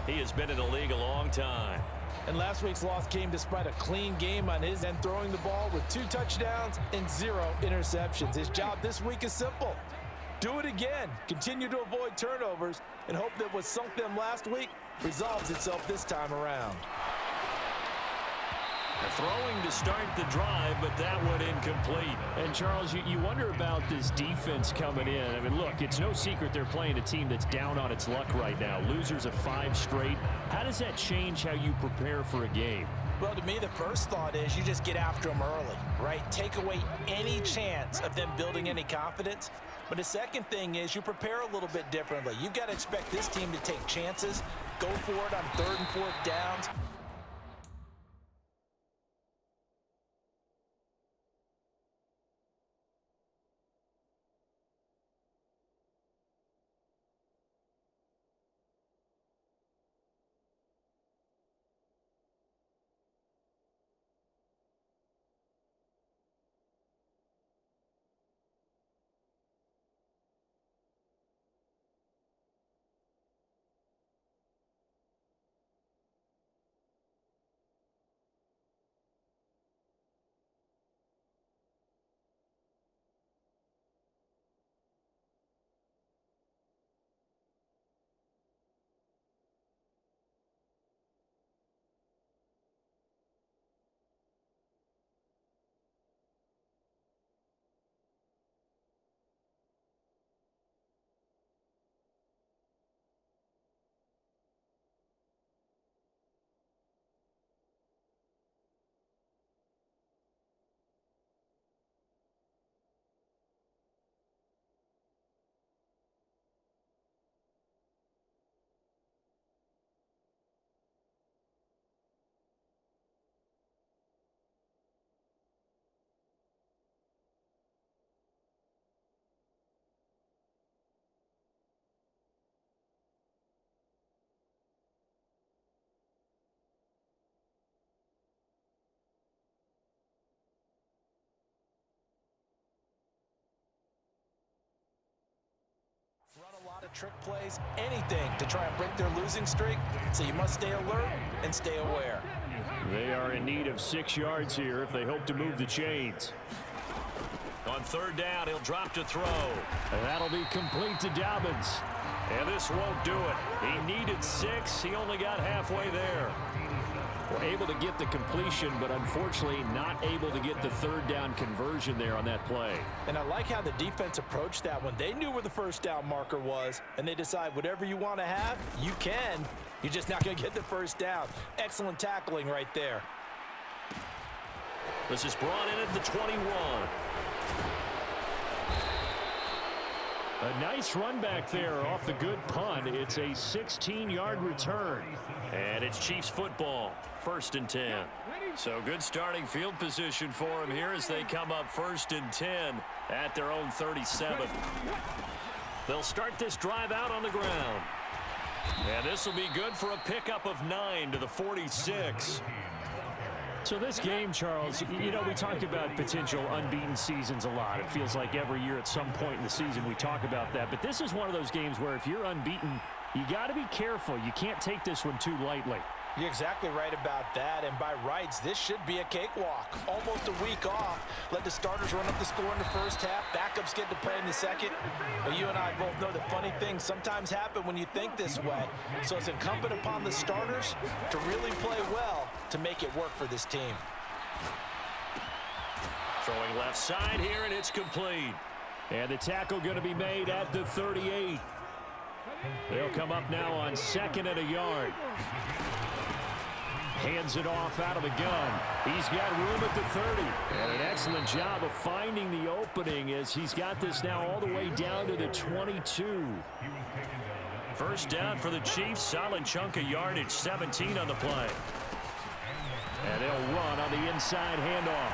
He has been in the league a long time. And last week's loss came despite a clean game on his end, throwing the ball with 2 touchdowns and 0 interceptions. His job this week is simple. Do it again. Continue to avoid turnovers and hope that what sunk them last week resolves itself this time around. Throwing to start the drive, but that one incomplete. And, Charles, you wonder about this defense coming in. I mean, look, it's no secret they're playing a team that's down on its luck right now. Losers of 5 straight. How does that change how you prepare for a game? Well, to me, the first thought is you just get after them early, right? Take away any chance of them building any confidence. But the second thing is you prepare a little bit differently. You've got to expect this team to take chances, go for it on 3rd and 4th downs. Run a lot of trick plays, anything to try and break their losing streak. So you must stay alert and stay aware. They are in need of 6 yards here if they hope to move the chains. On 3rd down, he'll drop to throw. And that'll be complete to Dobbins. And this won't do it. He needed 6. He only got halfway there. Well, able to get the completion, but unfortunately not able to get the 3rd down conversion there on that play. And I like how the defense approached that one. They knew where the 1st down marker was, and they decide whatever you want to have, you can. You're just not going to get the 1st down. Excellent tackling right there. This is brought in at the 21. A nice run back there off the good punt. It's a 16-yard return. And it's Chiefs football, 1st and 10. So good starting field position for them here as they come up 1st and 10 at their own 37. They'll start this drive out on the ground. And this will be good for a pickup of 9 to the 46. So this game, Charles, you know, we talk about potential unbeaten seasons a lot. It feels like every year at some point in the season we talk about that. But this is one of those games where if you're unbeaten, you got to be careful. You can't take this one too lightly. You're exactly right about that, and by rights, this should be a cakewalk. Almost a week off. Let the starters run up the score in the 1st half. Backups get to play in the 2nd. But you and I both know that funny things sometimes happen when you think this way. So it's incumbent upon the starters to really play well to make it work for this team. Throwing left side here, and it's complete. And the tackle going to be made at the 38. They'll come up now on 2nd and a yard. Hands it off out of the gun. He's got room at the 30. And an excellent job of finding the opening as he's got this now all the way down to the 22. 1st down for the Chiefs. Solid chunk of yardage, 17 on the play. And they'll run on the inside handoff.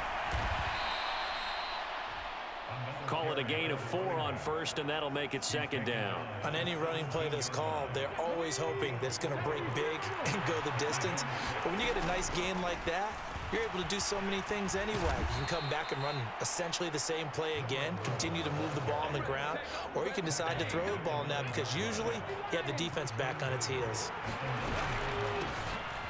Call it a gain of 4 on 1st, and that'll make it 2nd down. On any running play that's called, they're always hoping that it's going to break big and go the distance. But when you get a nice gain like that, you're able to do so many things anyway. You can come back and run essentially the same play again, continue to move the ball on the ground, or you can decide to throw the ball now because usually you have the defense back on its heels.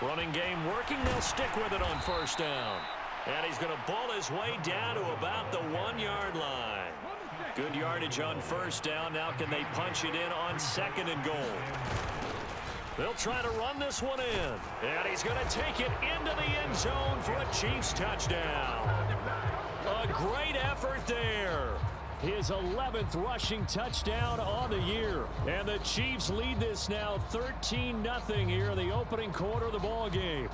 Running game working. They'll stick with it on first down. And he's going to ball his way down to about the 1-yard line. Good yardage on first down. Now can they punch it in on 2nd and goal? They'll try to run this one in. And he's going to take it into the end zone for a Chiefs touchdown. A great effort there. His 11th rushing touchdown on the year. And the Chiefs lead this now 13-0 here in the opening quarter of the ball game.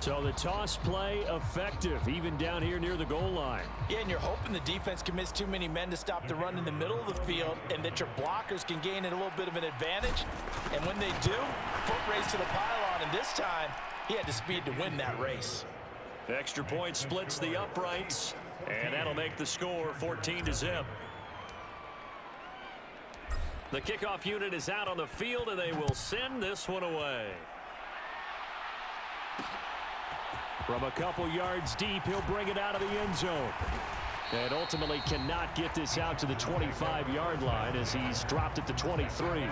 So the toss play effective, even down here near the goal line. Yeah, and you're hoping the defense commits too many men to stop the run in the middle of the field and that your blockers can gain a little bit of an advantage. And when they do, foot race to the pylon, and this time he had the speed to win that race. Extra point splits the uprights, and that'll make the score 14-0. The kickoff unit is out on the field, and they will send this one away. From a couple yards deep, he'll bring it out of the end zone. And ultimately cannot get this out to the 25-yard line as he's dropped at the 23.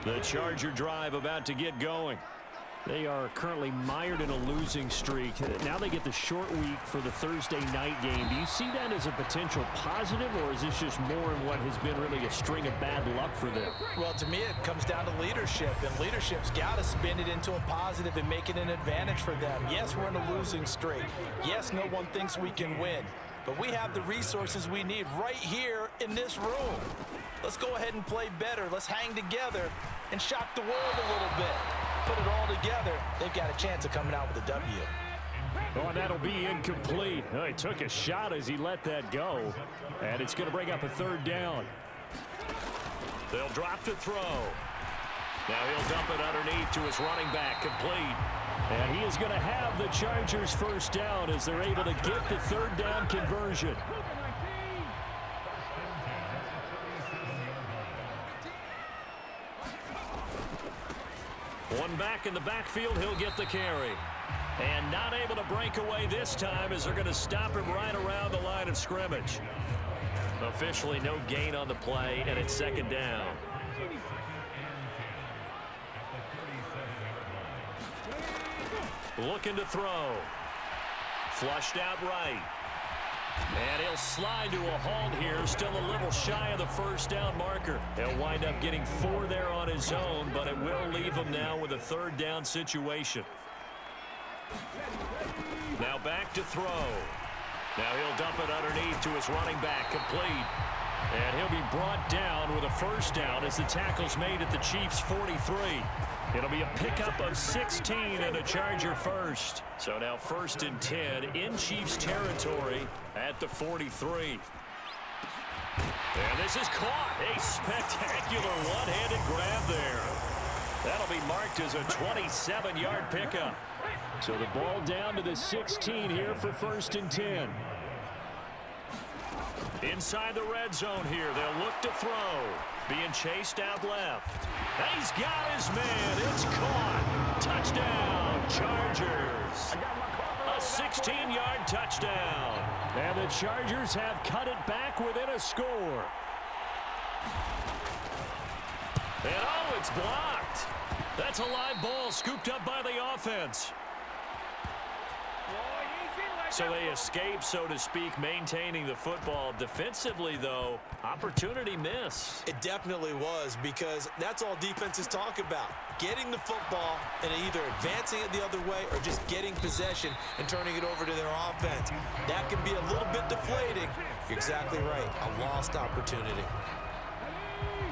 The Charger drive about to get going. They are currently mired in a losing streak. Now they get the short week for the Thursday night game. Do you see that as a potential positive, or is this just more in what has been really a string of bad luck for them? Well, to me, it comes down to leadership, and leadership's got to spin it into a positive and make it an advantage for them. Yes, we're in a losing streak. Yes, no one thinks we can win, but we have the resources we need right here in this room. Let's go ahead and play better. Let's hang together and shock the world a little bit. Put it all together, they've got a chance of coming out with a W. Oh, and that'll be incomplete. Oh, he took a shot as he let that go, and it's going to bring up a 3rd down. They'll drop to throw. Now he'll dump it underneath to his running back, complete. And he is going to have the Chargers 1st down as they're able to get the 3rd down conversion. One back in the backfield, he'll get the carry. And not able to break away this time as they're going to stop him right around the line of scrimmage. Officially no gain on the play, and it's 2nd down. Looking to throw. Flushed out right. And he'll slide to a halt here, still a little shy of the 1st down marker. He'll wind up getting 4 there on his own, but it will leave him now with a 3rd down situation. Now back to throw. Now he'll dump it underneath to his running back, complete. And he'll be brought down with a 1st down as the tackle's made at the Chiefs' 43. It'll be a pickup of 16 and a Charger 1st. So now 1st and 10 in Chiefs territory at the 43. And this is caught. A spectacular one-handed grab there. That'll be marked as a 27-yard pickup. So the ball down to the 16 here for 1st and 10. Inside the red zone here, they'll look to throw. Being chased out left. He's got his man. It's caught. Touchdown, Chargers. A 16-yard touchdown. And the Chargers have cut it back within a score. And oh, it's blocked. That's a live ball scooped up by the offense. So they escape, so to speak, maintaining the football. Defensively, though, opportunity miss. It definitely was, because that's all defenses talk about. Getting the football and either advancing it the other way or just getting possession and turning it over to their offense. That can be a little bit deflating. You're exactly right. A lost opportunity.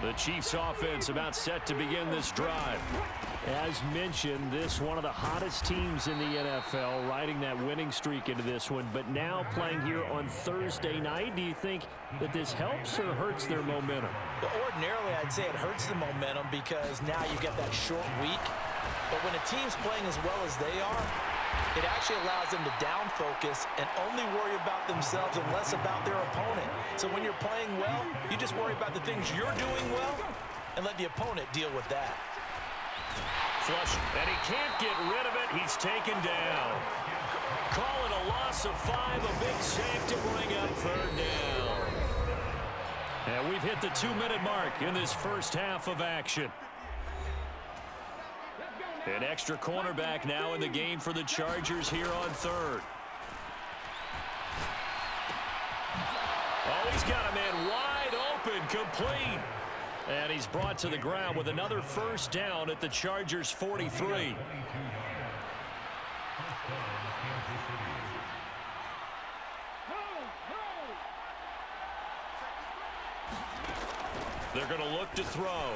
The Chiefs offense about set to begin this drive. As mentioned, this one of the hottest teams in the NFL, riding that winning streak into this one, but now playing here on Thursday night. Do you think that this helps or hurts their momentum? Well, ordinarily, I'd say it hurts the momentum because now you get that short week. But when a team's playing as well as they are, it actually allows them to down focus and only worry about themselves and less about their opponent. So when you're playing well, you just worry about the things you're doing well and let the opponent deal with that. flush, and he can't get rid of it. He's taken down. Call it a loss of 5, a big sack to bring up third down. And we've hit the 2-minute mark in this first half of action. An extra cornerback now in the game for the Chargers here on third. Oh, he's got a man wide open, complete. And he's brought to the ground with another first down at the Chargers' 43. They're going to look to throw.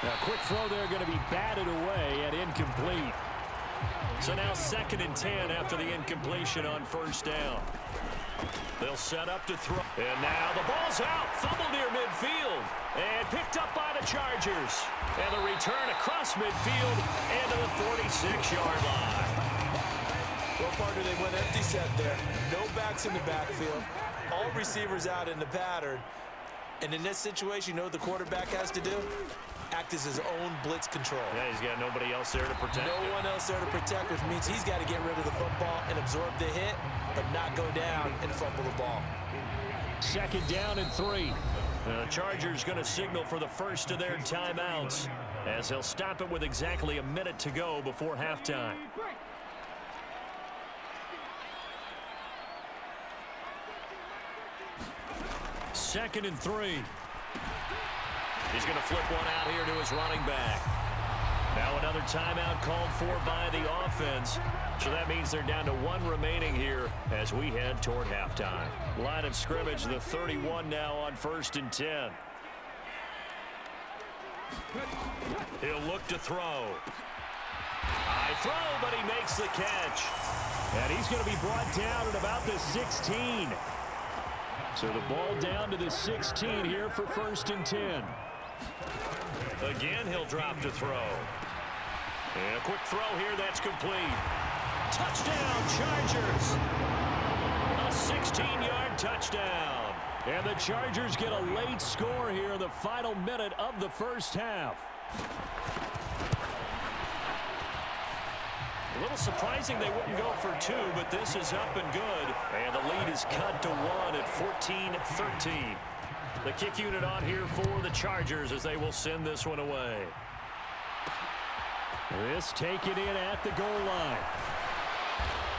A quick throw there going to be batted away and incomplete. So now 2nd and 10 after the incompletion on first down. They'll set up to throw. And now the ball's out. Fumble near midfield. And picked up by the Chargers. And the return across midfield and to the 46-yard line. What part do they went empty set there? No backs in the backfield. All receivers out in the pattern. And in this situation, you know what the quarterback has to do? Act as his own blitz control. Yeah, he's got nobody else there to protect him. No one else there to protect, which means he's got to get rid of the football and absorb the hit, but not go down and fumble the ball. 2nd down and 3. The Chargers going to signal for the first of their timeouts as they'll stop it with exactly a minute to go before halftime. Second and 3. He's going to flip one out here to his running back. Now another timeout called for by the offense. So that means they're down to 1 remaining here as we head toward halftime. Line of scrimmage, the 31 now on 1st and 10. He'll look to throw. High throw, but he makes the catch. And he's going to be brought down at about the 16. So the ball down to the 16 here for 1st and 10. Again, he'll drop to throw. And a quick throw here, that's complete. Touchdown, Chargers. A 16-yard touchdown. And the Chargers get a late score here in the final minute of the first half. A little surprising they wouldn't go for 2, but this is up and good. And the lead is cut to 1 at 14-13. The kick unit on here for the Chargers as they will send this one away. This taken in at the goal line.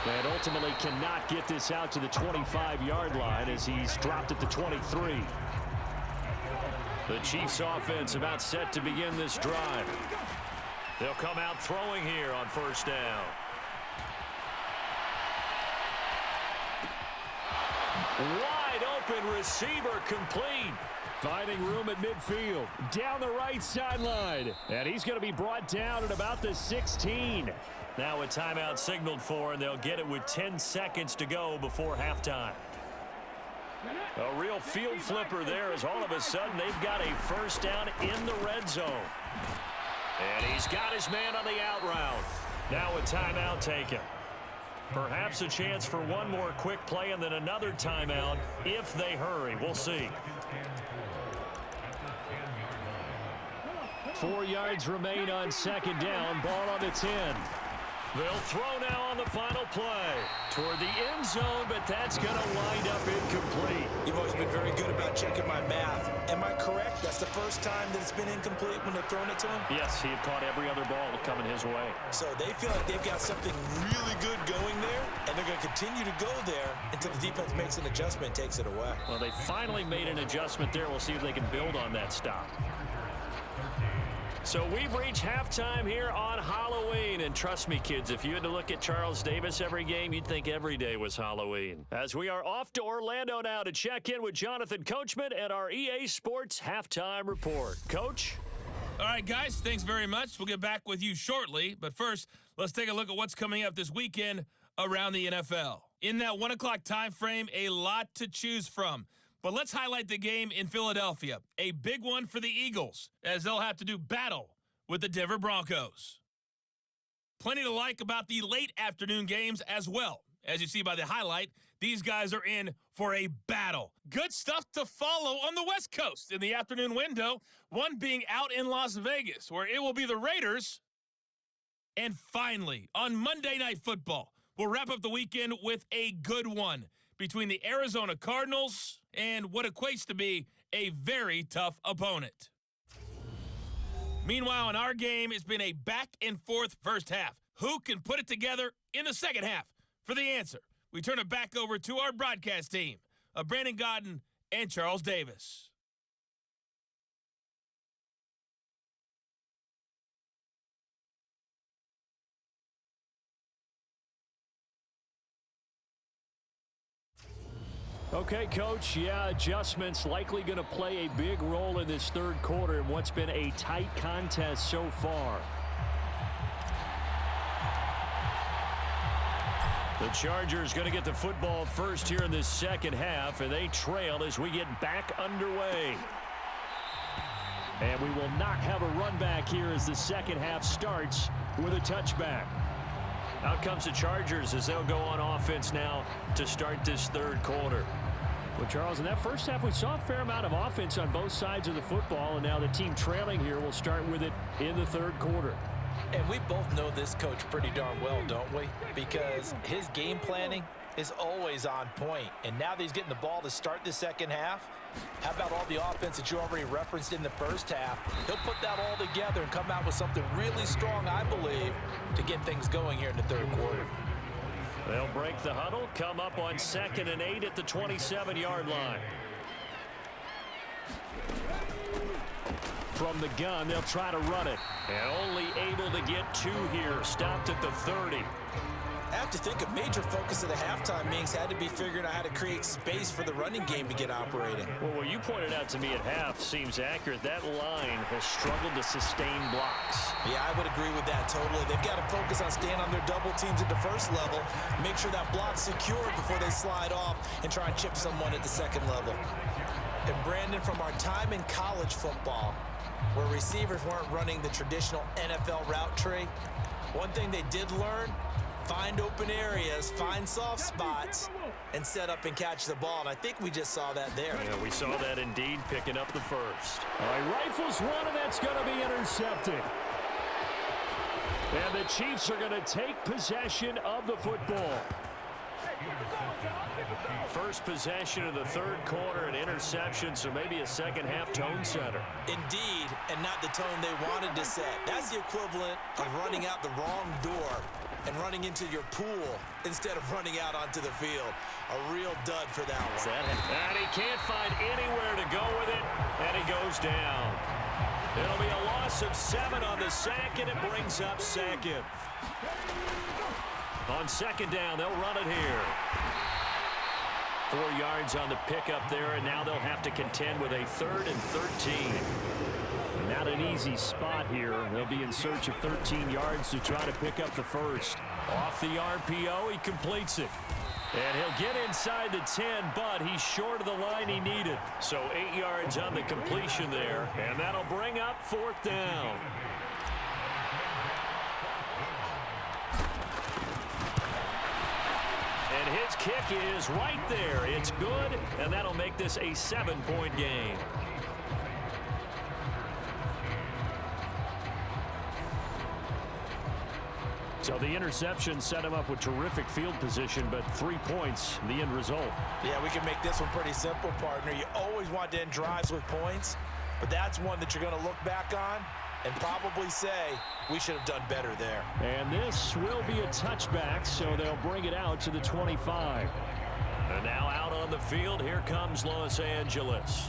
And ultimately cannot get this out to the 25-yard line as he's dropped at the 23. The Chiefs offense about set to begin this drive. They'll come out throwing here on first down. Wide open receiver complete. Finding room at midfield. Down the right sideline. And he's going to be brought down at about the 16. Now a timeout signaled for, and they'll get it with 10 seconds to go before halftime. A real field flipper there as all of a sudden they've got a first down in the red zone. And he's got his man on the out route. Now a timeout taken. Perhaps a chance for one more quick play and then another timeout if they hurry. We'll see. 4 yards remain on 2nd down. Ball on the 10. They'll throw now on the final play toward the end zone, but that's going to wind up incomplete. You've always been very good about checking my math. Am I correct? That's the first time that it's been incomplete when they're throwing it to him? Yes, he had caught every other ball coming his way. So they feel like they've got something really good going there, and they're going to continue to go there until the defense makes an adjustment and takes it away. Well, they finally made an adjustment there. We'll see if they can build on that stop. So we've reached halftime here on Halloween. And trust me, kids, if you had to look at Charles Davis every game, you'd think every day was Halloween. As we are off to Orlando now to check in with Jonathan Coachman and our EA Sports Halftime Report. Coach? All right, guys, thanks very much. We'll get back with you shortly. But first, let's take a look at what's coming up this weekend around the NFL. In that 1 o'clock time frame, a lot to choose from. But let's highlight the game in Philadelphia, a big one for the Eagles, as they'll have to do battle with the Denver Broncos. Plenty to like about the late afternoon games as well. As you see by the highlight, these guys are in for a battle. Good stuff to follow on the West Coast in the afternoon window, one being out in Las Vegas, where it will be the Raiders And finally, on Monday Night Football, we'll wrap up the weekend with a good one between the Arizona Cardinals and what equates to be a very tough opponent. Meanwhile, in our game, it's been a back-and-forth first half. Who can put it together in the second half? For the answer, we turn it back over to our broadcast team of Brandon Gaudin and Charles Davis. Okay, Coach, adjustments likely going to play a big role in this third quarter in what's been a tight contest so far. The Chargers going to get the football first here in this second half, and they trail as we get back underway. And we will not have a run back here as the second half starts with a touchback. Out comes the Chargers as they'll go on offense now to start this third quarter. Well, Charles, in that first half, we saw a fair amount of offense on both sides of the football, and now the team trailing here will start with it in the third quarter. And we both know this coach pretty darn well, don't we? Because his game planning is always on point. And now that he's getting the ball to start the second half, how about all the offense that you already referenced in the first half? He'll put that all together and come out with something really strong, I believe, to get things going here in the third quarter. They'll break the huddle, come up on 2nd and 8 at the 27-yard line. From the gun, they'll try to run it. And only able to get 2 here, stopped at the 30. I have to think a major focus of the halftime meetings had to be figuring out how to create space for the running game to get operating. Well, what you pointed out to me at half seems accurate. That line has struggled to sustain blocks. Yeah, I would agree with that totally. They've got to focus on staying on their double teams at the first level, make sure that block's secure before they slide off and try and chip someone at the second level. And Brandon, from our time in college football, where receivers weren't running the traditional NFL route tree, one thing they did learn: find open areas, find soft spots, and set up and catch the ball. And I think we just saw that there. Yeah, we saw that indeed, picking up the first. All right, rifles one, and that's going to be intercepted. And the Chiefs are going to take possession of the football. First possession of the third quarter, an interception, so maybe a second half tone setter. Indeed, and not the tone they wanted to set. That's the equivalent of running out the wrong door and running into your pool instead of running out onto the field. A real dud for that one. And he can't find anywhere to go with it, and he goes down. It'll be a loss of 7 on the sack, and it brings up 2nd. On 2nd down, they'll run it here. 4 yards on the pickup there, and now they'll have to contend with a 3rd and 13. Not an easy spot here. They'll be in search of 13 yards to try to pick up the first. Off the RPO, he completes it. And he'll get inside the 10, but he's short of the line he needed. So 8 yards on the completion there, and that'll bring up 4th down. And his kick is right there. It's good, and that'll make this a 7-point game. So the interception set him up with terrific field position, but 3 points, the end result. Yeah, we can make this one pretty simple, partner. You always want to end drives with points, but that's one that you're going to look back on and probably say, we should have done better there. And this will be a touchback, so they'll bring it out to the 25. And now out on the field, here comes Los Angeles.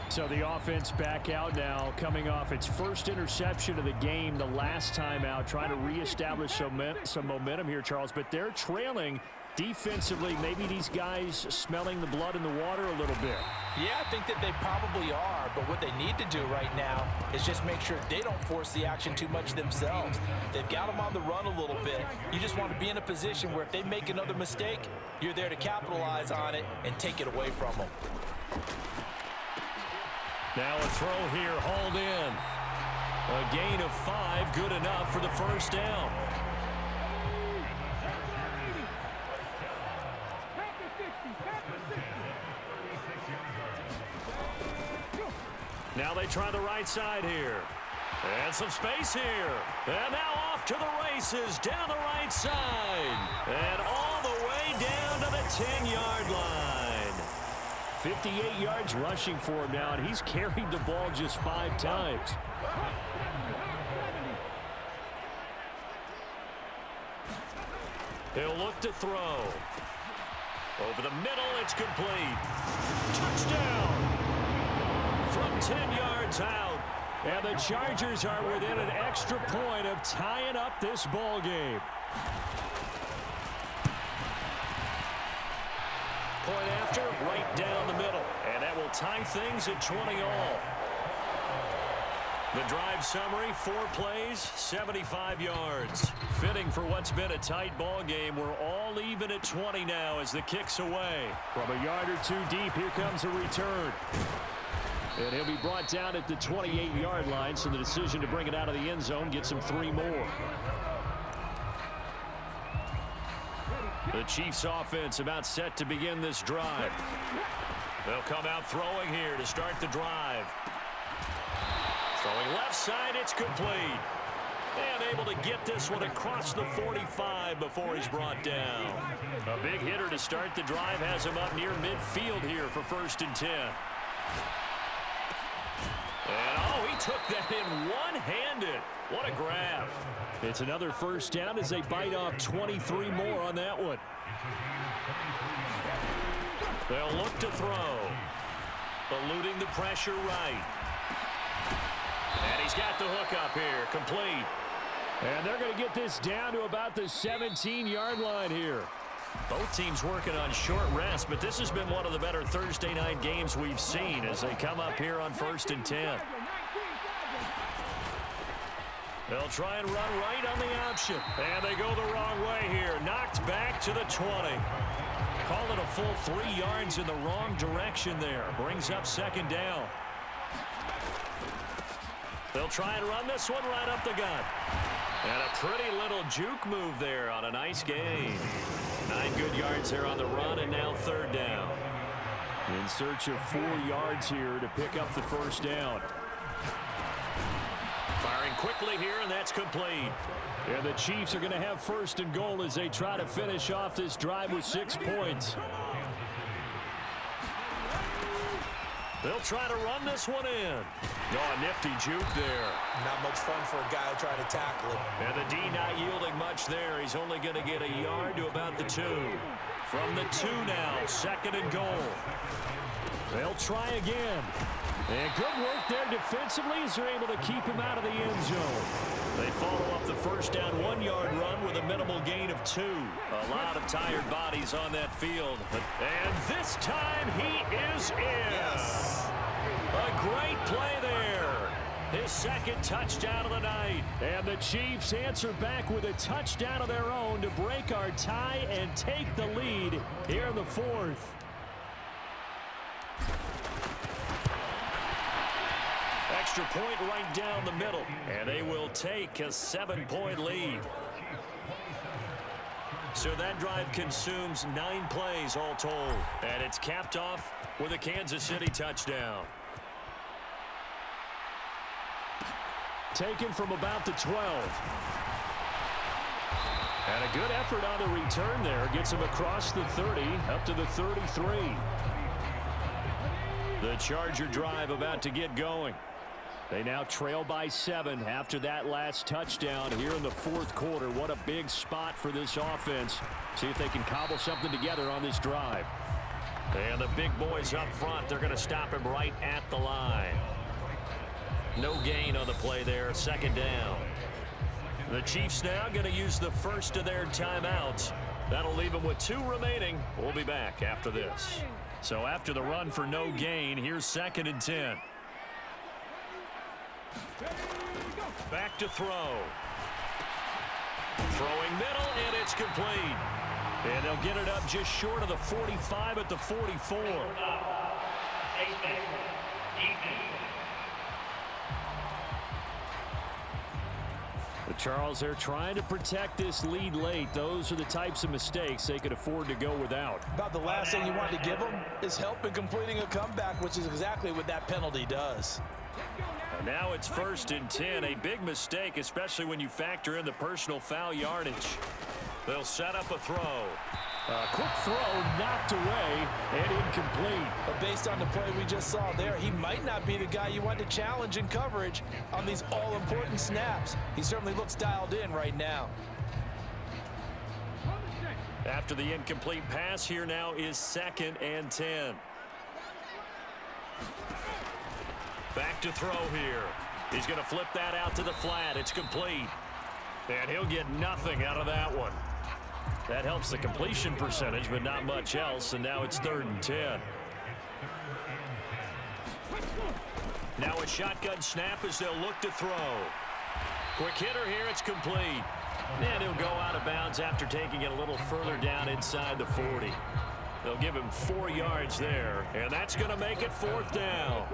So the offense back out now, coming off its first interception of the game the last time out, trying to reestablish some momentum here, Charles. But they're trailing defensively. Maybe these guys smelling the blood in the water a little bit. Yeah, I think that they probably are, but what they need to do right now is just make sure they don't force the action too much themselves. They've got them on the run a little bit. You just want to be in a position where if they make another mistake, you're there to capitalize on it and take it away from them. Now a throw here, hauled in. A gain of 5, good enough for the first down. Now they try the right side here. And some space here. And now off to the races down the right side. And all the way down to the 10-yard line. 58 yards rushing for him now, and he's carried the ball just 5 times. He'll look to throw. Over the middle, it's complete. Touchdown! From 10 yards out. And the Chargers are within an extra point of tying up this ball game. Point after, right down the middle. And that will tie things at 20 all. The drive summary, 4 plays, 75 yards. Fitting for what's been a tight ball game. We're all even at 20 now as the kick's away. From a yard or 2 deep, here comes a return. And he'll be brought down at the 28-yard line, so the decision to bring it out of the end zone gets him 3 more. The Chiefs offense about set to begin this drive. They'll come out throwing here to start the drive. Throwing left side, it's complete. And able to get this one across the 45 before he's brought down. A big hitter to start the drive has him up near midfield here for 1st and 10. And, oh, he took that in one-handed. What a grab. It's another first down as they bite off 23 more on that one. They'll look to throw. Eluding the pressure right. And he's got the hook up here. Complete. And they're going to get this down to about the 17-yard line here. Both teams working on short rest, but this has been one of the better Thursday night games we've seen as they come up here on 1st and 10. They'll try and run right on the option. And they go the wrong way here. Knocked back to the 20. Call it a full 3 yards in the wrong direction there. Brings up 2nd down. They'll try and run this one right up the gut. And a pretty little juke move there on a nice gain. 9 good yards there on the run, and now 3rd down. In search of 4 yards here to pick up the first down. Firing quickly here, and that's complete. And the Chiefs are going to have 1st and goal as they try to finish off this drive with 6 points. They'll try to run this one in. Oh, a nifty juke there. Not much fun for a guy to try to tackle it. And the D not yielding much there. He's only going to get a yard to about the 2. From the 2 now, 2nd and goal. They'll try again. And good work there defensively as they're able to keep him out of the end zone. They follow up the first down 1-yard run with a minimal gain of 2. A lot of tired bodies on that field. And this time he is in. Yes. A great play there. His 2nd touchdown of the night. And the Chiefs answer back with a touchdown of their own to break our tie and take the lead here in the 4th. Extra point right down the middle. And they will take a 7-point lead. So that drive consumes 9 plays all told. And it's capped off with a Kansas City touchdown. Taken from about the 12. And a good effort on the return there. Gets him across the 30, up to the 33. The Charger drive about to get going. They now trail by 7 after that last touchdown here in the 4th quarter. What a big spot for this offense. See if they can cobble something together on this drive. And the big boys up front, they're going to stop him right at the line. No gain on the play there, 2nd down. The Chiefs now going to use the first of their timeouts. That'll leave them with 2 remaining. We'll be back after this. So after the run for no gain, here's 2nd and 10. Back to throw. Throwing middle, and it's complete. And they'll get it up just short of the 45 at the 44. Charles, they're trying to protect this lead late. Those are the types of mistakes they could afford to go without. About the last thing you want to give them is help in completing a comeback, which is exactly what that penalty does. And now it's 1st and 10. A big mistake, especially when you factor in the personal foul yardage. They'll set up a throw. A quick throw knocked away and incomplete. But based on the play we just saw there, he might not be the guy you want to challenge in coverage on these all-important snaps. He certainly looks dialed in right now. After the incomplete pass, here now is 2nd and 10. Back to throw here. He's going to flip that out to the flat. It's complete. And he'll get nothing out of that one. That helps the completion percentage, but not much else. And now it's 3rd and 10. Now a shotgun snap as they'll look to throw. Quick hitter here. It's complete. And he'll go out of bounds after taking it a little further down inside the 40. They'll give him 4 yards there. And that's going to make it 4th down.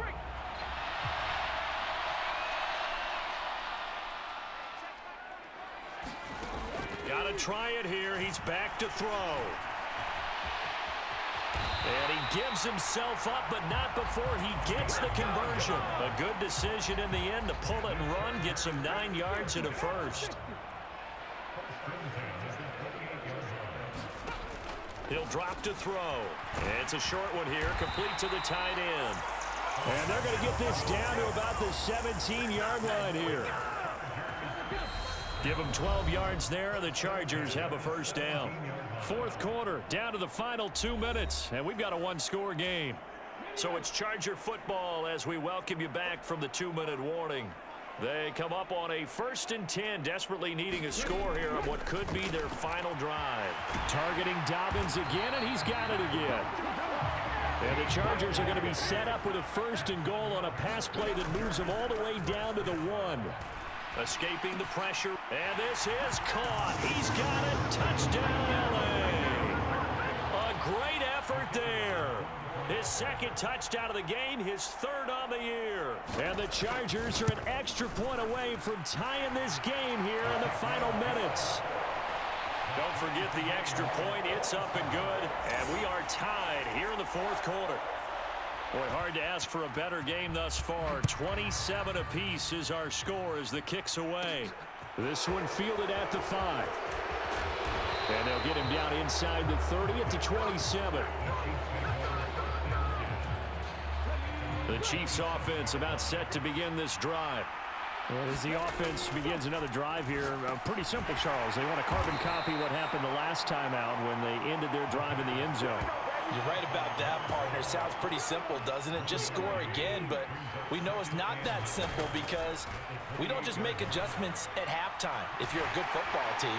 Got to try it here. He's back to throw. And he gives himself up, but not before he gets the conversion. A good decision in the end to pull it and run. Gets him 9 yards and a first. He'll drop to throw. It's a short one here, complete to the tight end. And they're going to get this down to about the 17-yard line here. Give them 12 yards there. The Chargers have a first down. 4th quarter, down to the final 2 minutes, and we've got a 1-score game. So it's Charger football as we welcome you back from the 2-minute warning. They come up on a 1st and 10, desperately needing a score here on what could be their final drive. Targeting Dobbins again, and he's got it again. And the Chargers are going to be set up with a 1st and goal on a pass play that moves them all the way down to the 1. Escaping the pressure, and this is caught. He's got it. Touchdown, L.A. A great effort there. His 2nd touchdown of the game, his 3rd on the year. And the Chargers are an extra point away from tying this game here in the final minutes. Don't forget the extra point. It's up and good, and we are tied here in the 4th quarter. Boy, hard to ask for a better game thus far. 27 apiece is our score as the kick's away. This one fielded at the 5. And they'll get him down inside the 30 at the 27. The Chiefs offense about set to begin this drive. And as the offense begins another drive here, pretty simple, Charles. They want to carbon copy what happened the last time out when they ended their drive in the end zone. You're right about that, partner. Sounds pretty simple, doesn't it? Just score again, but we know it's not that simple because we don't just make adjustments at halftime if you're a good football team.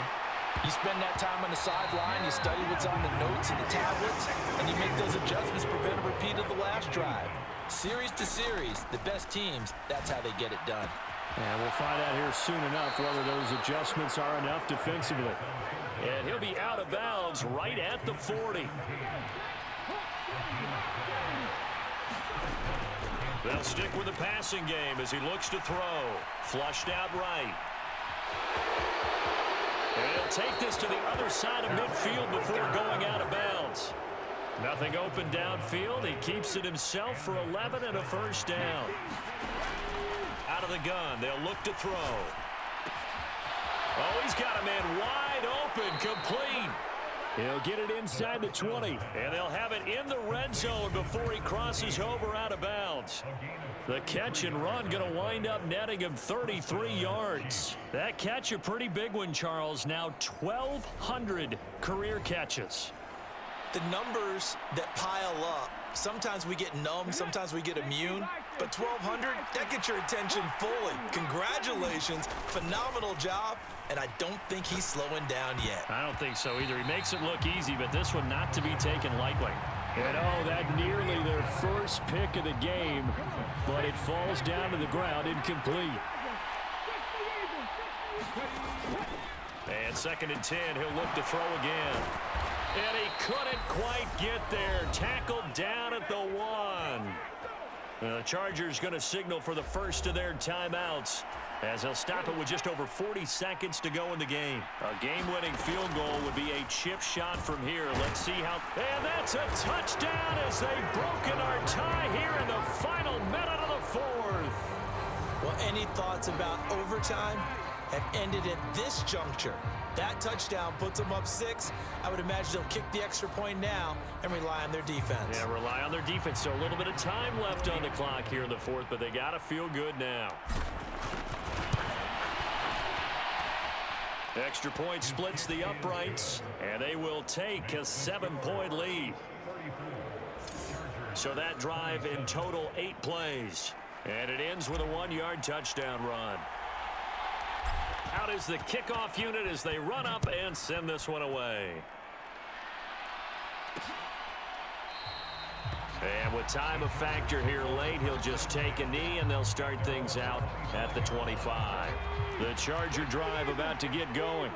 You spend that time on the sideline, you study what's on the notes and the tablets, and you make those adjustments, prevent a repeat of the last drive. Series to series, the best teams, that's how they get it done. And we'll find out here soon enough whether those adjustments are enough defensively. And he'll be out of bounds right at the 40. They'll stick with the passing game as he looks to throw. Flushed out right. And he'll take this to the other side of midfield before going out of bounds. Nothing open downfield. He keeps it himself for 11 and a first down. Out of the gun, they'll look to throw. Oh, he's got a man wide open, complete. He'll get it inside the 20. And they'll have it in the red zone before he crosses over out of bounds. The catch and run going to wind up netting him 33 yards. That catch a pretty big one, Charles. Now 1,200 career catches. The numbers that pile up, sometimes we get numb, sometimes we get immune, but 1,200, that gets your attention fully. Congratulations, phenomenal job, and I don't think he's slowing down yet. I don't think so either. He makes it look easy, but this one not to be taken lightly. And oh, that nearly their first pick of the game, but it falls down to the ground incomplete. And 2nd and 10, he'll look to throw again. And he couldn't quite get there. Tackled down at the 1. The Chargers going to signal for the first of their timeouts as they'll stop it with just over 40 seconds to go in the game. A game-winning field goal would be a chip shot from here. Let's see how... And that's a touchdown as they've broken our tie here in the final minute of the 4th. Well, any thoughts about overtime have ended at this juncture. That touchdown puts them up 6. I would imagine they'll kick the extra point now and rely on their defense. Yeah, rely on their defense. So a little bit of time left on the clock here in the fourth, but they got to feel good now. Extra point splits the uprights, and they will take a 7-point lead. So that drive in total 8 plays, and it ends with a 1-yard touchdown run. Out is the kickoff unit as they run up and send this one away. And with time a factor here late, he'll just take a knee, and they'll start things out at the 25. The Charger drive about to get going.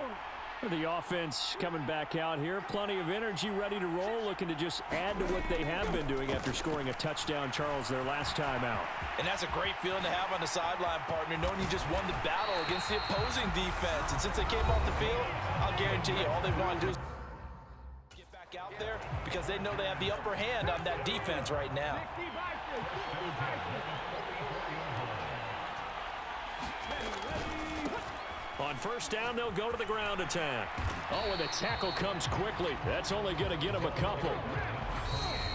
The offense coming back out here. Plenty of energy, ready to roll, looking to just add to what they have been doing after scoring a touchdown, Charles, their last time out. And that's a great feeling to have on the sideline, partner, knowing you just won the battle against the opposing defense. And since they came off the field, I'll guarantee you all they want to do is get back out there because they know they have the upper hand on that defense right now. On first down, they'll go to the ground attack. Oh, and the tackle comes quickly. That's only going to get them a couple.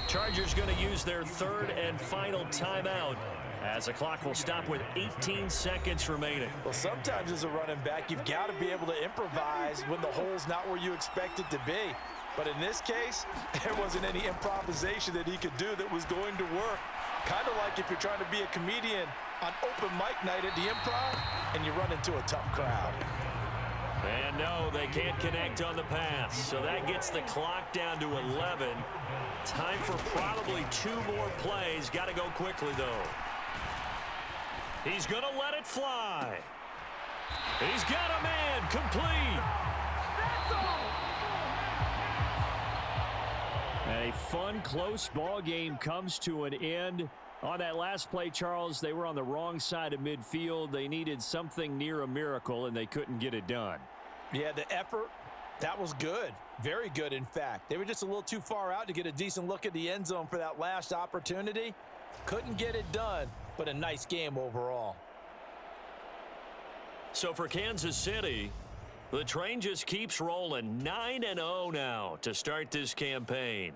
Chargers going to use their third and final timeout as the clock will stop with 18 seconds remaining. Well, sometimes as a running back, you've got to be able to improvise when the hole's not where you expect it to be. But in this case, there wasn't any improvisation that he could do that was going to work. Kind of like if you're trying to be a comedian on open mic night at the Improv and you run into a tough crowd. And no, they can't connect on the pass. So that gets the clock down to 11. Time for probably 2 more plays. Got to go quickly, though. He's going to let it fly. He's got a man complete. A fun, close ball game comes to an end. On that last play, Charles, they were on the wrong side of midfield. They needed something near a miracle, and they couldn't get it done. Yeah, the effort, that was good. Very good, in fact. They were just a little too far out to get a decent look at the end zone for that last opportunity. Couldn't get it done, but a nice game overall. So for Kansas City, the train just keeps rolling. 9-0 now to start this campaign.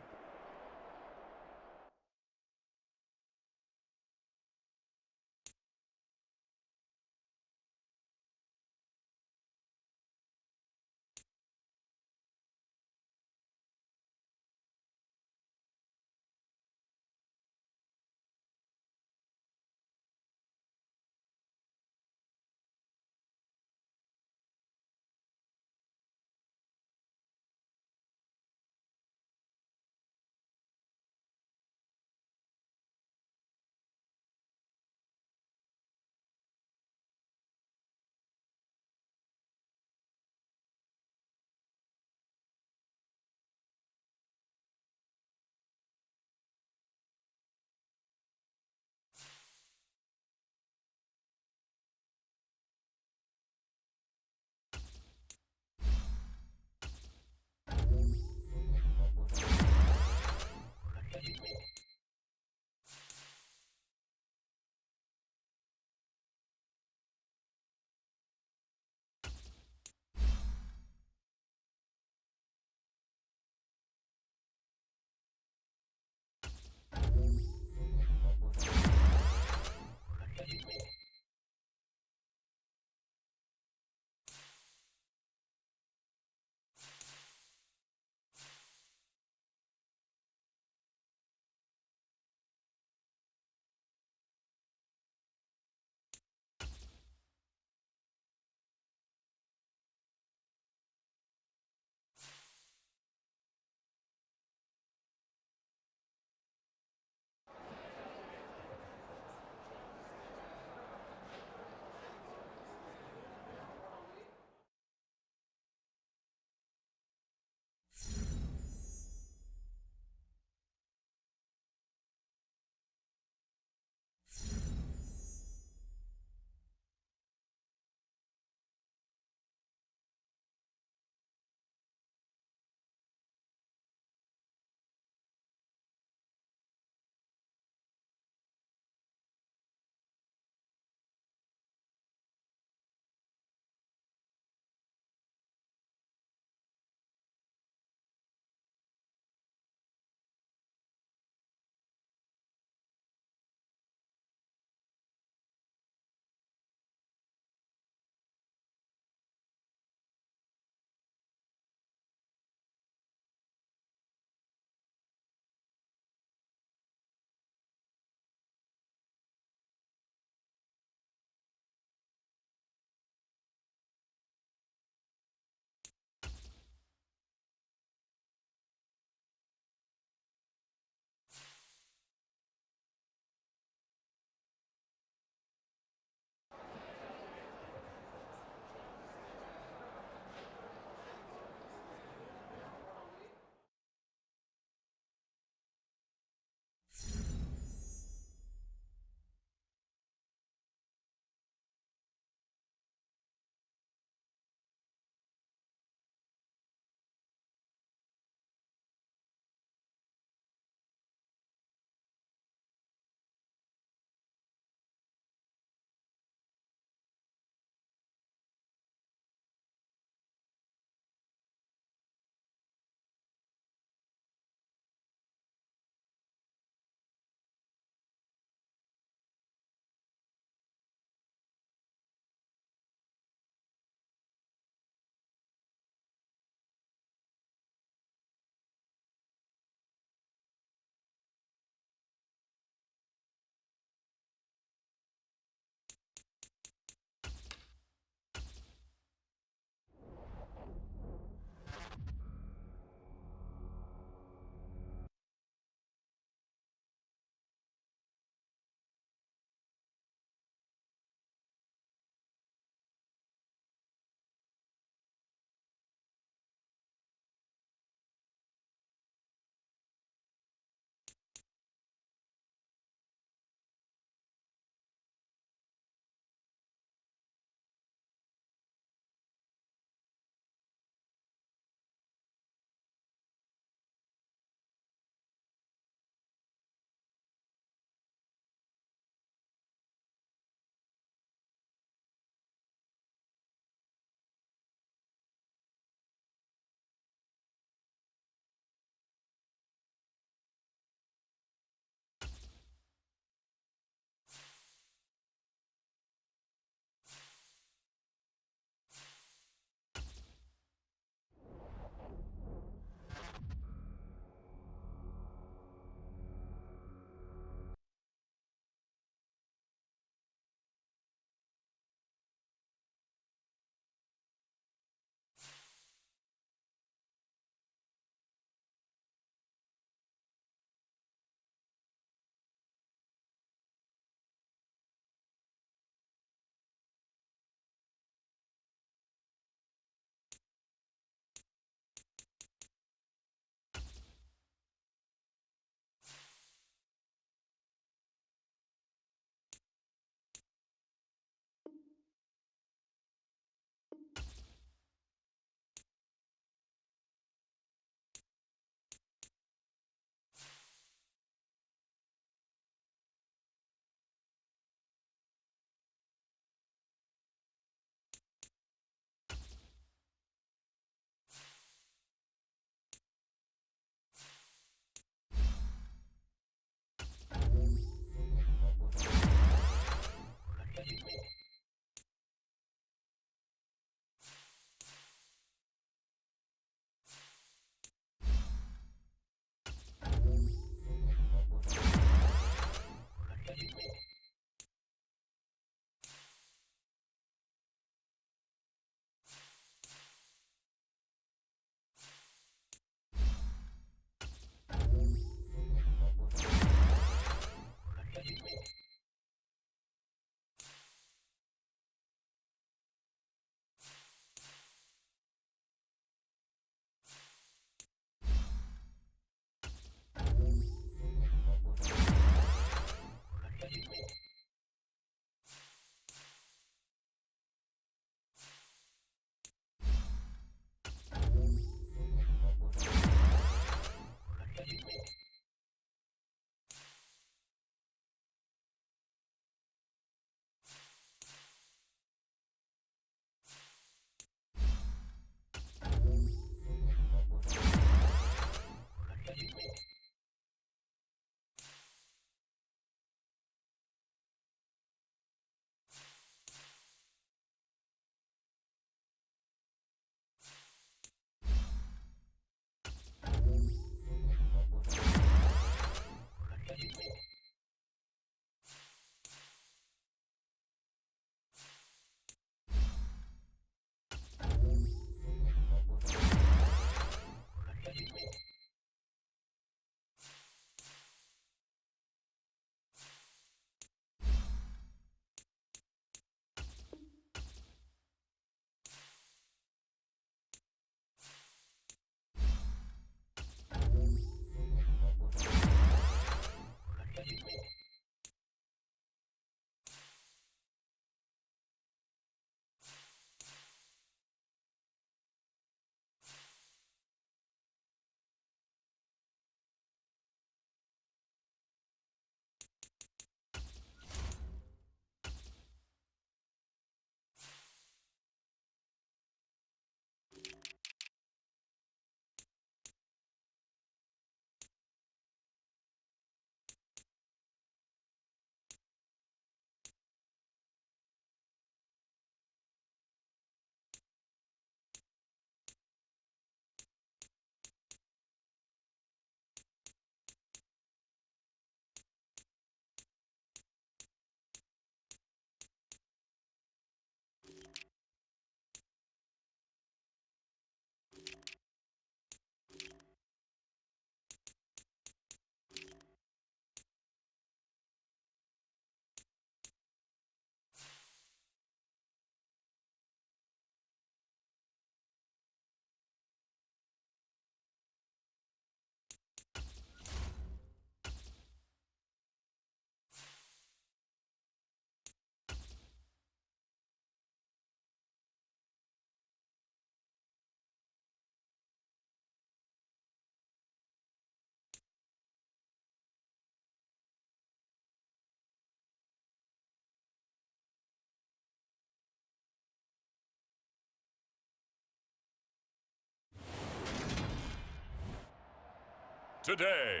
Today,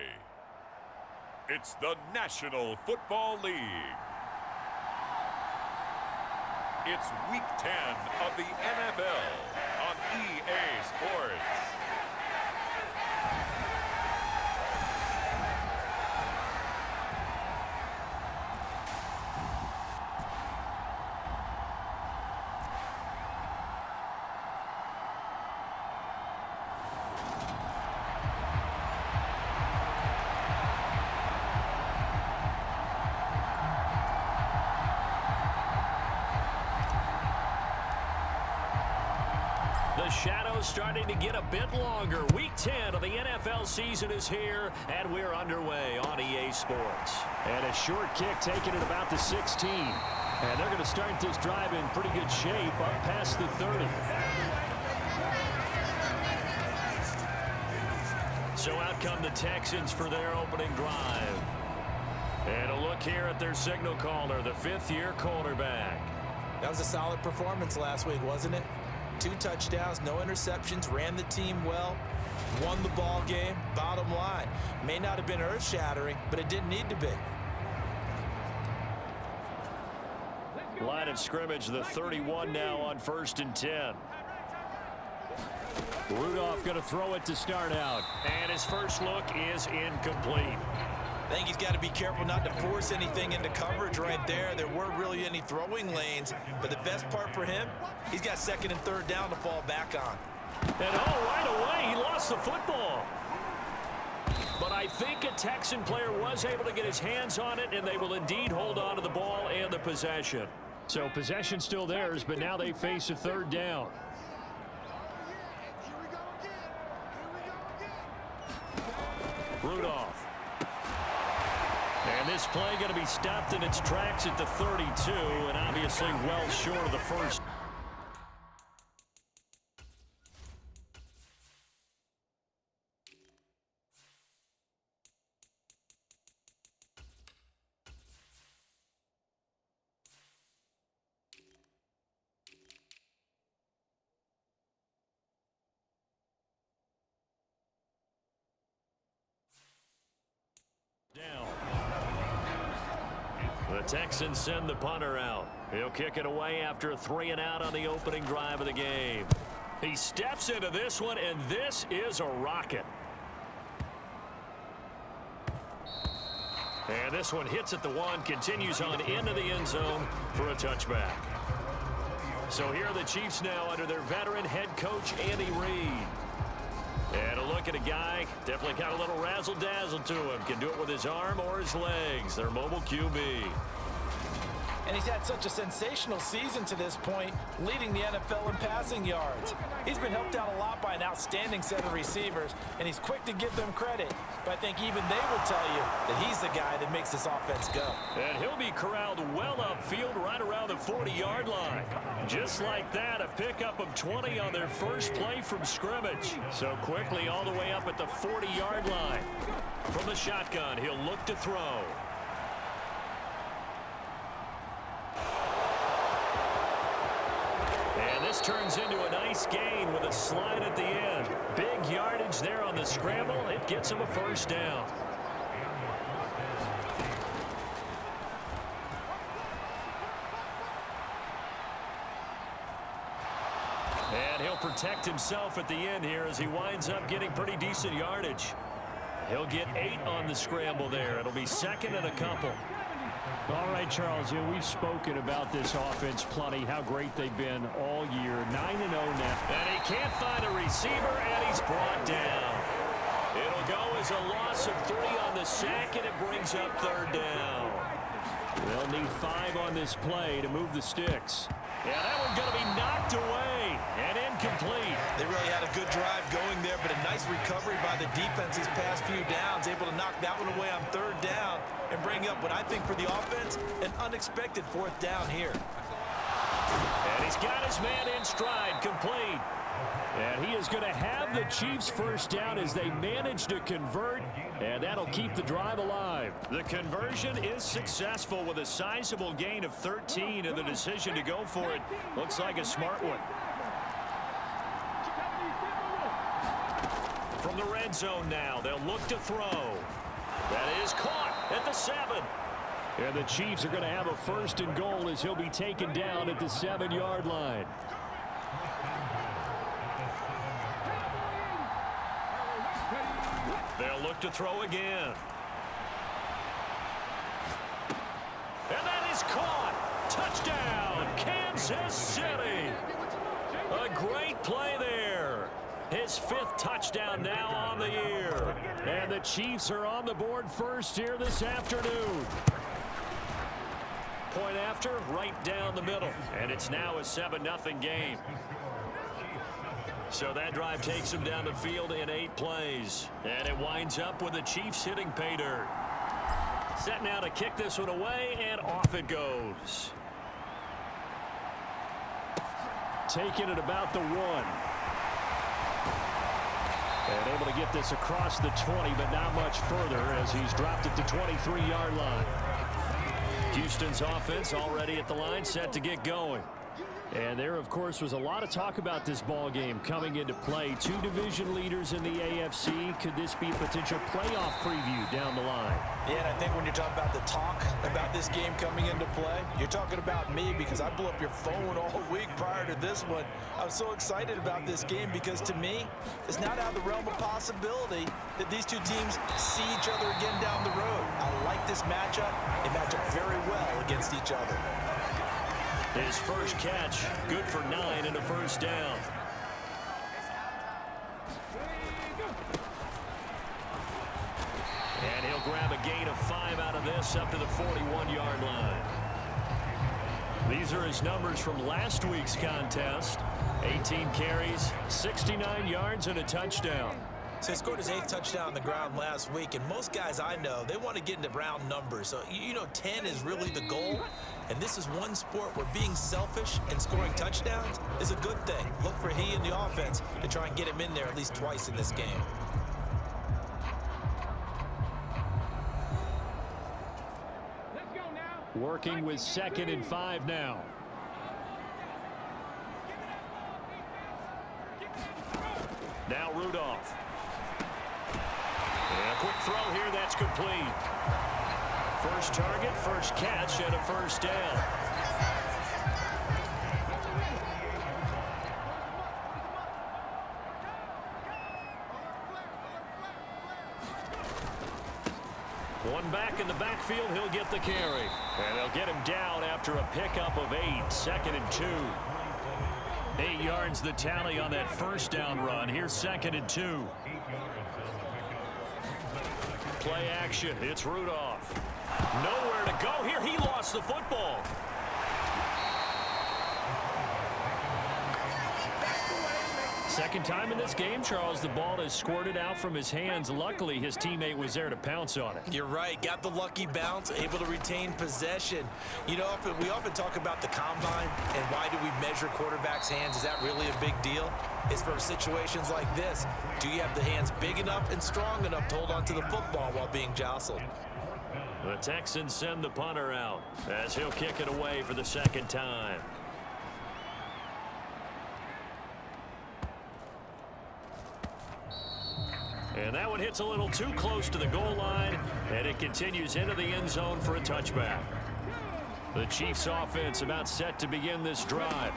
it's the National Football League. It's Week 10 of the NFL on EA Sports. The shadow's starting to get a bit longer. Week 10 of the NFL season is here, and we're underway on EA Sports. And a short kick taken at about the 16. And they're going to start this drive in pretty good shape up past the 30. So out come the Texans for their opening drive. And a look here at their signal caller, the fifth-year quarterback. That was a solid performance last week, wasn't it? 2 touchdowns, no interceptions, ran the team well, won the ball game. Bottom line, may not have been earth-shattering, but it didn't need to be. Line of scrimmage, the 31 now on 1st and 10. Rudolph going to throw it to start out. And his first look is incomplete. I think he's got to be careful not to force anything into coverage right there. There weren't really any throwing lanes, but the best part for him, he's got 2nd and 3rd down to fall back on. And right away, he lost the football. But I think a Texan player was able to get his hands on it, and they will indeed hold on to the ball and the possession. So possession still theirs, but now they face a 3rd down. Rudolph. And this play going to be stopped in its tracks at the 32, and obviously well short of the first. Down. The Texans send the punter out. He'll kick it away after a 3-and-out on the opening drive of the game. He steps into this one, and this is a rocket. And this one hits at the 1, continues on into the end zone for a touchback. So here are the Chiefs now under their veteran head coach, Andy Reid. And a look at a guy, definitely got a little razzle-dazzle to him. Can do it with his arm or his legs. Their mobile QB. And he's had such a sensational season to this point, leading the NFL in passing yards. He's been helped out a lot by an outstanding set of receivers, and he's quick to give them credit. But I think even they will tell you that he's the guy that makes this offense go. And he'll be corralled well upfield right around the 40-yard line. Just like that, a pickup of 20 on their first play from scrimmage. So quickly all the way up at the 40-yard line. From the shotgun, he'll look to throw. And this turns into a nice gain with a slide at the end. Big yardage there on the scramble. It gets him a first down. And he'll protect himself at the end here as he winds up getting pretty decent yardage. He'll get 8 on the scramble there. It'll be 2nd and a couple. All right, Charles, we've spoken about this offense plenty, how great they've been all year. 9-0 now. And he can't find a receiver, and he's brought down. It'll go as a loss of 3 on the sack, and it brings up 3rd down. They'll need 5 on this play to move the sticks. Yeah, that one's going to be knocked away and incomplete. They really had a good drive going there, but a nice recovery by the defense these past few downs, able to knock that one away on 3rd down and bring up what I think for the offense, an unexpected 4th down here. And he's got his man in stride, complete. And he is going to have the Chiefs first down as they manage to convert, and that'll keep the drive alive. The conversion is successful with a sizable gain of 13, and the decision to go for it looks like a smart one. From from the red zone now. They'll look to throw. That is caught at the 7. And the Chiefs are going to have a first and goal as he'll be taken down at the 7-yard line. They'll look to throw again. And that is caught. Touchdown, Kansas City. A great play there. His 5th touchdown now on the year. And the Chiefs are on the board first here this afternoon. Point after, right down the middle. And it's now a 7-0 game. So that drive takes him down the field in 8 plays. And it winds up with the Chiefs hitting pay dirt. Set now to kick this one away, and off it goes. Taking it about the 1. And able to get this across the 20, but not much further as he's dropped at the 23-yard line. Houston's offense already at the line, set to get going. And there, of course, was a lot of talk about this ball game coming into play. 2 division leaders in the AFC. Could this be a potential playoff preview down the line? Yeah, and I think when you're talking about the talk about this game coming into play, you're talking about me because I blew up your phone all week prior to this one. I was so excited about this game because to me, it's not out of the realm of possibility that these two teams see each other again down the road. I like this matchup. They match up very well against each other. His first catch, good for 9 and a first down. And he'll grab a gain of 5 out of this up to the 41-yard line. These are his numbers from last week's contest. 18 carries, 69 yards, and a touchdown. So he scored his 8th touchdown on the ground last week, and most guys I know, they want to get into round numbers. So, 10 is really the goal. And this is one sport where being selfish and scoring touchdowns is a good thing. Look for he and the offense to try and get him in there at least twice in this game. Working with 2nd and 5 now. Now Rudolph. And a quick throw here, that's complete. First target, first catch, and a first down. One back in the backfield, he'll get the carry. And they'll get him down after a pickup of 8, 2nd and 2. 8 yards the tally on that first down run. Here's 2nd and 2. Play action, it's Rudolph. Nowhere to go here. He lost the football. Second time in this game, Charles, the ball has squirted out from his hands. Luckily, his teammate was there to pounce on it. You're right. Got the lucky bounce, able to retain possession. We often talk about the combine and why do we measure quarterbacks' hands. Is that really a big deal? It's for situations like this. Do you have the hands big enough and strong enough to hold on to the football while being jostled? The Texans send the punter out as he'll kick it away for the 2nd time. And that one hits a little too close to the goal line, and it continues into the end zone for a touchback. The Chiefs offense about set to begin this drive.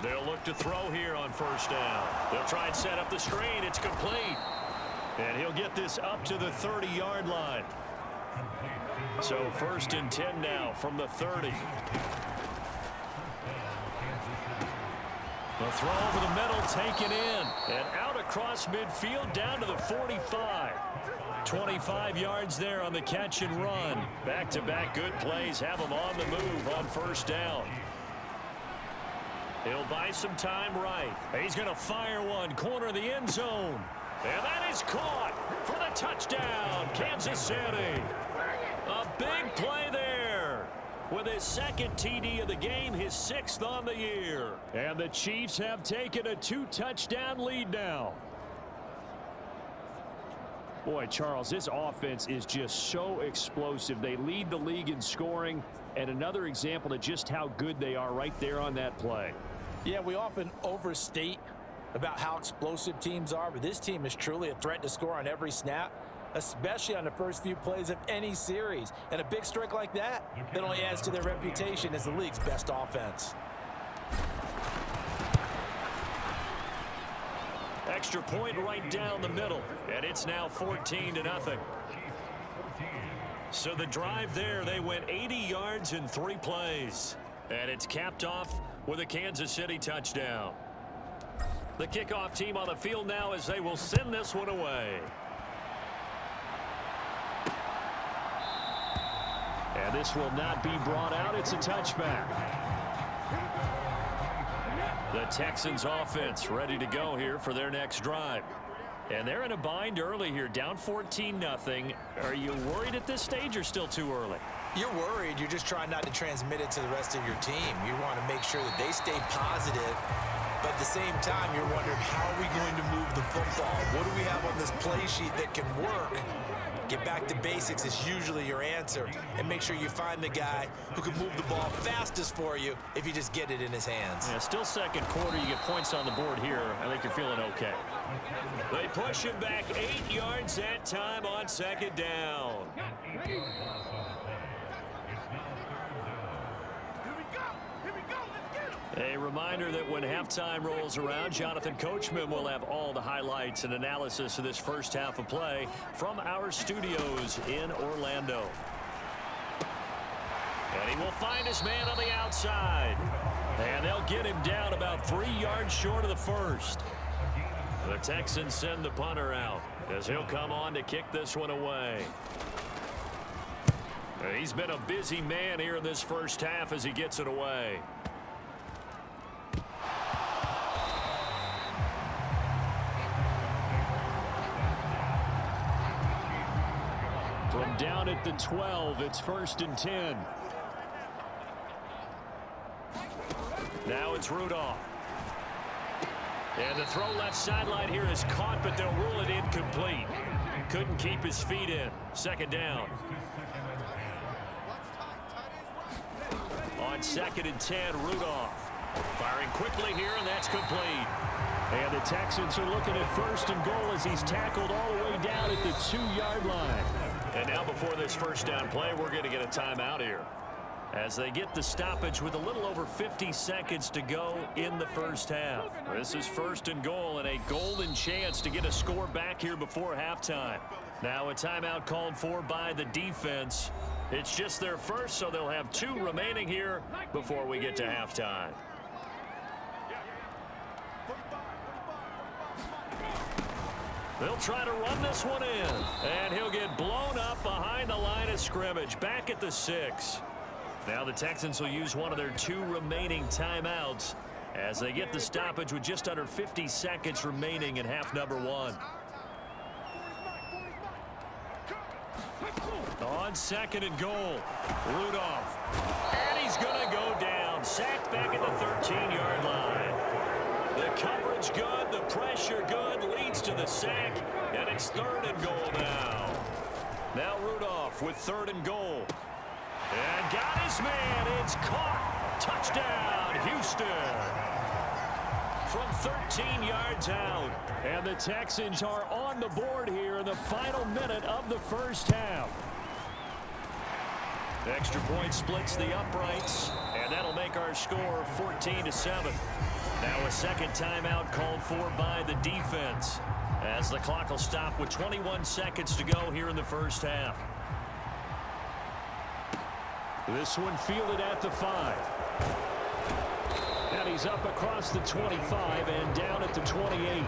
They'll look to throw here on first down. They'll try and set up the screen. It's complete. And he'll get this up to the 30-yard line. So 1st and 10 now from the 30. The throw over the middle, taken in, and out across midfield down to the 45. 25 yards there on the catch and run. Back-to-back good plays have him on the move on first down. He'll buy some time right. He's going to fire one, corner of the end zone. And that is caught for the touchdown, Kansas City. A big play there. With his 2nd TD of the game, his 6th on the year. And the Chiefs have taken a 2-touchdown lead now. Boy, Charles, this offense is just so explosive. They lead the league in scoring, and another example of just how good they are right there on that play. Yeah, we often overstate about how explosive teams are, but this team is truly a threat to score on every snap, especially on the first few plays of any series. And a big strike like that only adds to their reputation as the league's best offense. Extra point right down the middle, and it's now 14-0. So the drive there, they went 80 yards in 3 plays. And it's capped off with a Kansas City touchdown. The kickoff team on the field now as they will send this one away. And this will not be brought out. It's a touchback. The Texans offense ready to go here for their next drive. And they're in a bind early here, down 14-0. Are you worried at this stage or still too early? You're worried. You're just trying not to transmit it to the rest of your team. You want to make sure that they stay positive, but at the same time, you're wondering, how are we going to move the football? What do we have on this play sheet that can work? Get back to basics is usually your answer, and make sure you find the guy who can move the ball fastest for you if you just get it in his hands. Yeah, still second quarter. You get points on the board here. I think you're feeling okay. They push him back 8 yards that time on second down. A reminder that when halftime rolls around, Jonathan Coachman will have all the highlights and analysis of this first half of play from our studios in Orlando. And he will find his man on the outside. And they'll get him down about 3 yards short of the first. The Texans send the punter out as he'll come on to kick this one away. He's been a busy man here in this first half as he gets it away. From down at the 12, it's 1st and 10. Now it's Rudolph. And the throw left sideline here is caught, but they'll rule it incomplete. Couldn't keep his feet in. Second down. On 2nd and 10, Rudolph. Firing quickly here, and that's complete. And the Texans are looking at 1st and goal as he's tackled all the way down at the 2-yard line. And now before this first down play, we're going to get a timeout here, as they get the stoppage with a little over 50 seconds to go in the first half. This is 1st and goal and a golden chance to get a score back here before halftime. Now a timeout called for by the defense. It's just their first, so they'll have 2 remaining here before we get to halftime. They'll try to run this one in, and he'll get blown up behind the line of scrimmage, back at the 6. Now the Texans will use one of their 2 remaining timeouts as they get the stoppage with just under 50 seconds remaining in half number 1. On 2nd and goal, Rudolph. And he's going to go down. Sacked back at the 13-yard line. The coverage good, the pressure good, leads to the sack, and it's 3rd and goal now. Now Rudolph with 3rd and goal. And got his man. It's caught. Touchdown, Houston. From 13 yards out. And the Texans are on the board here in the final minute of the first half. Extra point splits the uprights, and that'll make our score 14-7. Now a second timeout called for by the defense, as the clock will stop with 21 seconds to go here in the first half. This one fielded at the 5. And he's up across the 25 and down at the 28.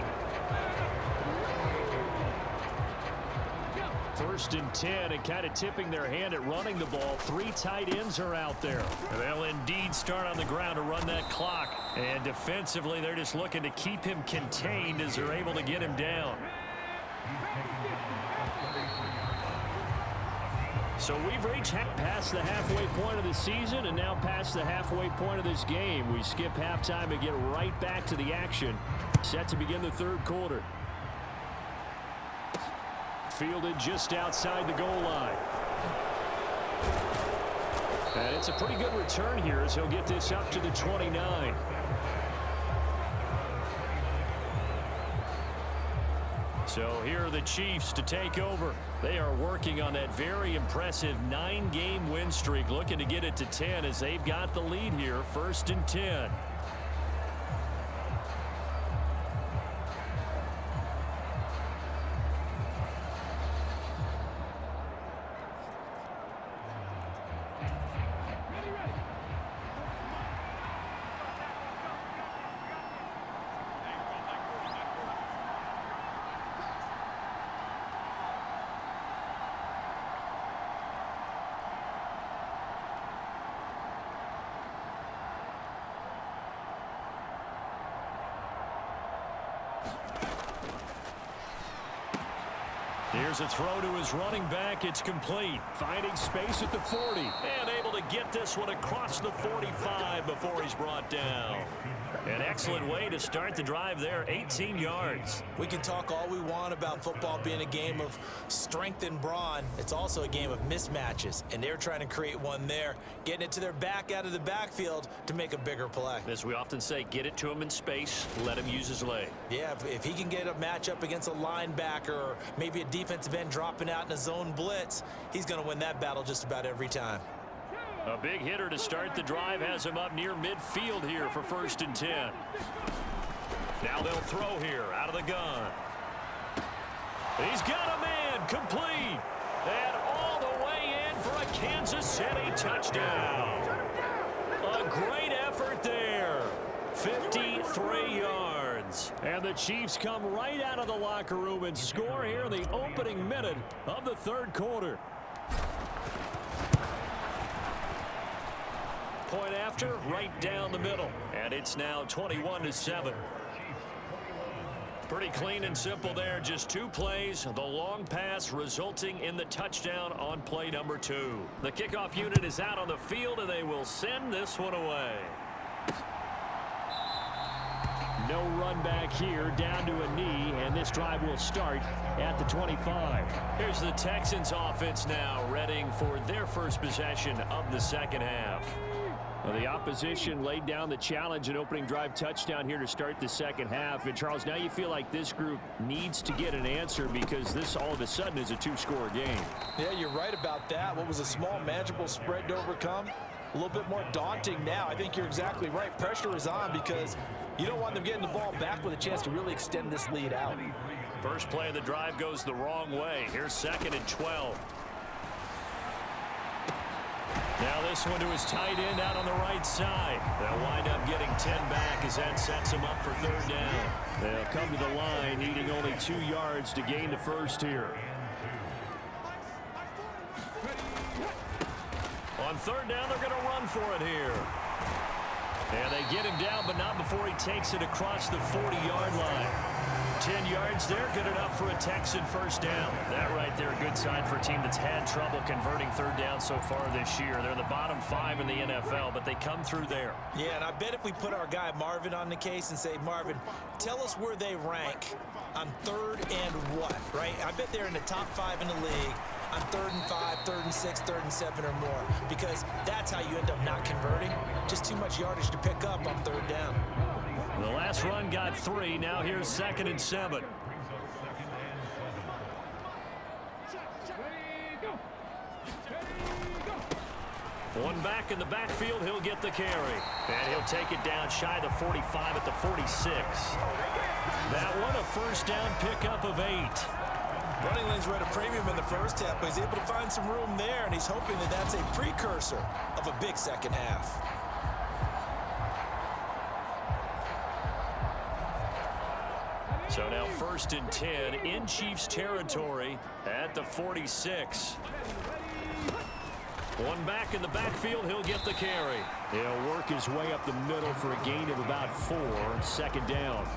1st and 10, and kind of tipping their hand at running the ball. 3 tight ends are out there. They'll indeed start on the ground to run that clock. And defensively, they're just looking to keep him contained as they're able to get him down. So we've reached past the halfway point of the season and now past the halfway point of this game. We skip halftime and get right back to the action. Set to begin the 3rd quarter. Fielded just outside the goal line. And it's a pretty good return here as he'll get this up to the 29. So here are the Chiefs to take over. They are working on that very impressive 9-game win streak, looking to get it to 10 as they've got the lead here, 1st and 10. Here's a throw to his running back. It's complete. Finding space at the 40. And able to get this one across the 45 before he's brought down. An excellent way to start the drive there, 18 yards. We can talk all we want about football being a game of strength and brawn. It's also a game of mismatches, and they're trying to create one there, getting it to their back out of the backfield to make a bigger play. As we often say, get it to him in space, let him use his leg. Yeah, if he can get a matchup against a linebacker or maybe a defensive end dropping out in a zone blitz, he's going to win that battle just about every time. A big hitter to start the drive has him up near midfield here for 1st and 10. Now they'll throw here out of the gun. He's got a man complete. And all the way in for a Kansas City touchdown. A great effort there. 53 yards. And the Chiefs come right out of the locker room and score here in the opening minute of the 3rd quarter. Point after, right down the middle. And it's now 21-7. Pretty clean and simple there. Just 2 plays. The long pass resulting in the touchdown on play number 2. The kickoff unit is out on the field, and they will send this one away. No run back here, down to a knee, and this drive will start at the 25. Here's the Texans offense now, readying for their first possession of the 2nd half. Well, the opposition laid down the challenge and opening drive touchdown here to start the 2nd half. And, Charles, now you feel like this group needs to get an answer because this all of a sudden is a 2-score game. Yeah, you're right about that. What was a small, manageable spread to overcome? A little bit more daunting now. I think you're exactly right. Pressure is on because you don't want them getting the ball back with a chance to really extend this lead out. First play of the drive goes the wrong way. Here's 2nd and 12. Now this one to his tight end out on the right side. They'll wind up getting 10 back as that sets them up for 3rd down. They'll come to the line needing only 2 yards to gain the first here. On 3rd down, they're going to run for it here. And they get him down, but not before he takes it across the 40-yard line. 10 yards there, good enough for a Texan first down. That right there, a good sign for a team that's had trouble converting 3rd down so far this year. They're in the bottom 5 in the NFL, but they come through there. Yeah, and I bet if we put our guy Marvin on the case and say, Marvin, tell us where they rank on 3rd and what, right? I bet they're in the top 5 in the league on 3rd and 5, 3rd and 6, 3rd and 7 or more, because that's how you end up not converting. Just too much yardage to pick up on 3rd down. The last run got 3. Now here's 2nd and 7. One back in the backfield. He'll get the carry. And he'll take it down shy of the 45 at the 46. That one a first down pickup of 8. Running lanes were at a premium in the first half, but he's able to find some room there, and he's hoping that that's a precursor of a big 2nd half. So now 1st and 10 in Chiefs territory at the 46. One back in the backfield. He'll get the carry. He'll work his way up the middle for a gain of about 4. 2nd down.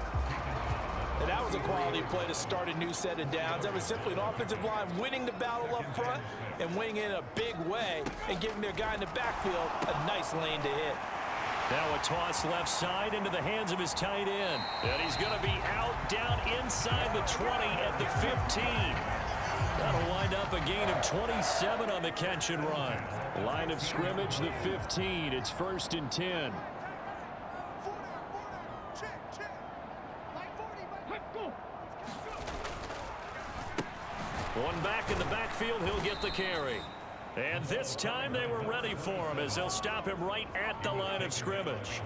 And that was a quality play to start a new set of downs. That was simply an offensive line winning the battle up front and winning it in a big way and giving their guy in the backfield a nice lane to hit. Now a toss left side into the hands of his tight end. And he's going to be out down inside the 20 at the 15. That'll wind up a gain of 27 on the catch and run. Line of scrimmage, the 15. It's 1st and 10. One back in the backfield, he'll get the carry. And this time they were ready for him as they'll stop him right at the line of scrimmage.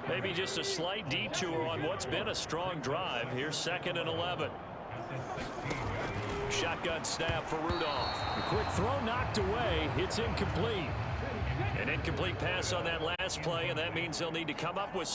Maybe just a slight detour on what's been a strong drive. Here's 2nd and 11. Shotgun snap for Rudolph. A quick throw knocked away. It's incomplete. An incomplete pass on that last play, and that means they'll need to come up with